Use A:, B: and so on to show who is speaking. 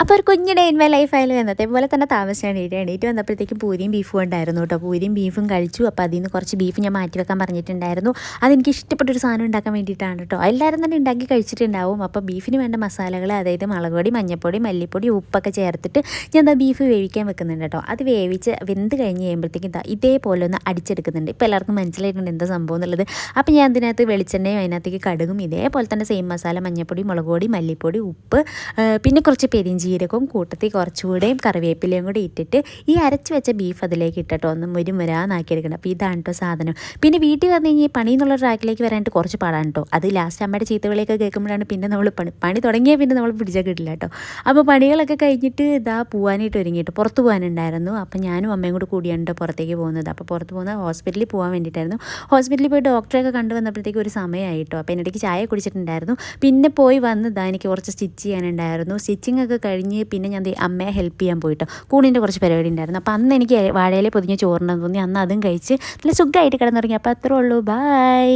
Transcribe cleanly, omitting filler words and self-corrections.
A: അപ്പോൾ ഒരു കുഞ്ഞ് ഡേ ഇൻ മൈ ലൈഫ് ആയാലും എന്നത്തെ പോലെ തന്നെ താമസിച്ചാണ് എണീറ്റ് വന്നപ്പോഴത്തേക്കും പൂരിയും ബീഫും ഉണ്ടായിരുന്നു കേട്ടോ. പൂരിയും ബീഫും കഴിച്ചു. അപ്പോൾ അതിൽ നിന്ന് കുറച്ച് ബീഫ് ഞാൻ മാറ്റി വെക്കാൻ പറഞ്ഞിട്ടുണ്ടായിരുന്നു. അതെനിക്ക് ഇഷ്ടപ്പെട്ടൊരു സാധനം ഉണ്ടാക്കാൻ വേണ്ടിയിട്ടാണ് കേട്ടോ. എല്ലാവരും തന്നെ ഉണ്ടാക്കി കഴിച്ചിട്ടുണ്ടാവും. അപ്പോൾ ബീഫിന് വേണ്ട മസാലകൾ, അതായത് മുളക് പൊടി, മഞ്ഞൾപ്പൊടി, മല്ലിപ്പൊടി, ഉപ്പൊക്കെ ചേർത്തിട്ട് ഞാൻ എന്താ ബീഫ് വേവിക്കാൻ വെക്കുന്നുണ്ട് കേട്ടോ. അത് വേവിച്ച് വെന്ത് കഴിഞ്ഞ് കഴിയുമ്പോഴത്തേക്കും ഇതേപോലെ ഒന്ന് അടിച്ചെടുക്കുന്നുണ്ട്. ഇപ്പോൾ എല്ലാവർക്കും മനസ്സിലായിട്ടുണ്ട് എന്താ സംഭവം എന്നുള്ളത്. അപ്പോൾ ഞാൻ അതിനകത്ത് വെളിച്ചെണ്ണയും അതിനകത്തേക്ക് കടുകും ഇതേപോലെ തന്നെ സെയിം മസാല, മഞ്ഞൾപ്പൊടി, മുളക് പൊടി, മല്ലിപ്പൊടി, ഉപ്പ്, പിന്നെ കുറച്ച് പെരിഞ്ചീരകവും കൂട്ടത്തിൽ കുറച്ചുകൂടെയും കറിവേപ്പിലയും കൂടി ഇട്ടിട്ട് ഈ അരച്ച് വെച്ച ബീഫ് അതിലേക്ക് ഇട്ടിട്ടോ ഒന്ന് മുരാന്നാക്കി എടുക്കണം. അപ്പോൾ ഇതാണ് കേട്ടോ സാധനം. പിന്നെ വീട്ടിൽ വന്നു കഴിഞ്ഞാൽ പണി എന്നുള്ള ട്രാക്കിലേക്ക് വരാനായിട്ട് കുറച്ച് പാടാണ് കേട്ടോ. അത് ലാസ്റ്റ് അമ്മയുടെ ചീത്തവിളിയൊക്കെ കേൾക്കുമ്പോഴാണ് പിന്നെ നമ്മൾ പണി തുടങ്ങിയാൽ പിന്നെ നമ്മൾ പിടിച്ചാൽ കിട്ടില്ല കേട്ടോ. അപ്പോൾ പണികളൊക്കെ കഴിഞ്ഞിട്ട് ഇതാ പോകാനായിട്ട് ഒരുങ്ങിയിട്ട് പുറത്ത് പോകാനുണ്ടായിരുന്നു. അപ്പോൾ ഞാനും അമ്മയും കൂടി കൂടിയാണ് കേട്ടോ പുറത്തേക്ക് പോകുന്നത്. അപ്പോൾ പുറത്ത് പോകുന്ന ഹോസ്പിറ്റലിൽ പോകാൻ വേണ്ടിയിട്ടായിരുന്നു. ഹോസ്പിറ്റലിൽ പോയി ഡോക്ടറെയൊക്കെ കണ്ടു വന്നപ്പോഴത്തേക്ക് ഒരു സമയമായിട്ടോ. അപ്പോൾ എന്നിടയ്ക്ക് ചായ കുടിച്ചിട്ടുണ്ടായിരുന്നു. പിന്നെ പോയി വന്ന് ഇതാ എനിക്ക് കുറച്ച് സ്റ്റിച്ച് ചെയ്യാനുണ്ടായിരുന്നു. സ്റ്റിച്ചിങ് ഒക്കെ കഴിഞ്ഞ് പിന്നെ ഞാൻ അമ്മയെ ഹെൽപ്പ് ചെയ്യാൻ പോയിട്ടോ. കൂണിൻ്റെ കുറച്ച് പരിപാടി ഉണ്ടായിരുന്നു. അപ്പോൾ അന്ന് എനിക്ക് വാഴയിലെ പൊതിഞ്ഞ് ചോറിനെന്ന് തോന്നി. അന്ന് അതും കഴിച്ച് നല്ല സുഖമായിട്ട് കിടന്നുറങ്ങി. അപ്പോൾ അത്രേ ഉള്ളൂ. ബൈ.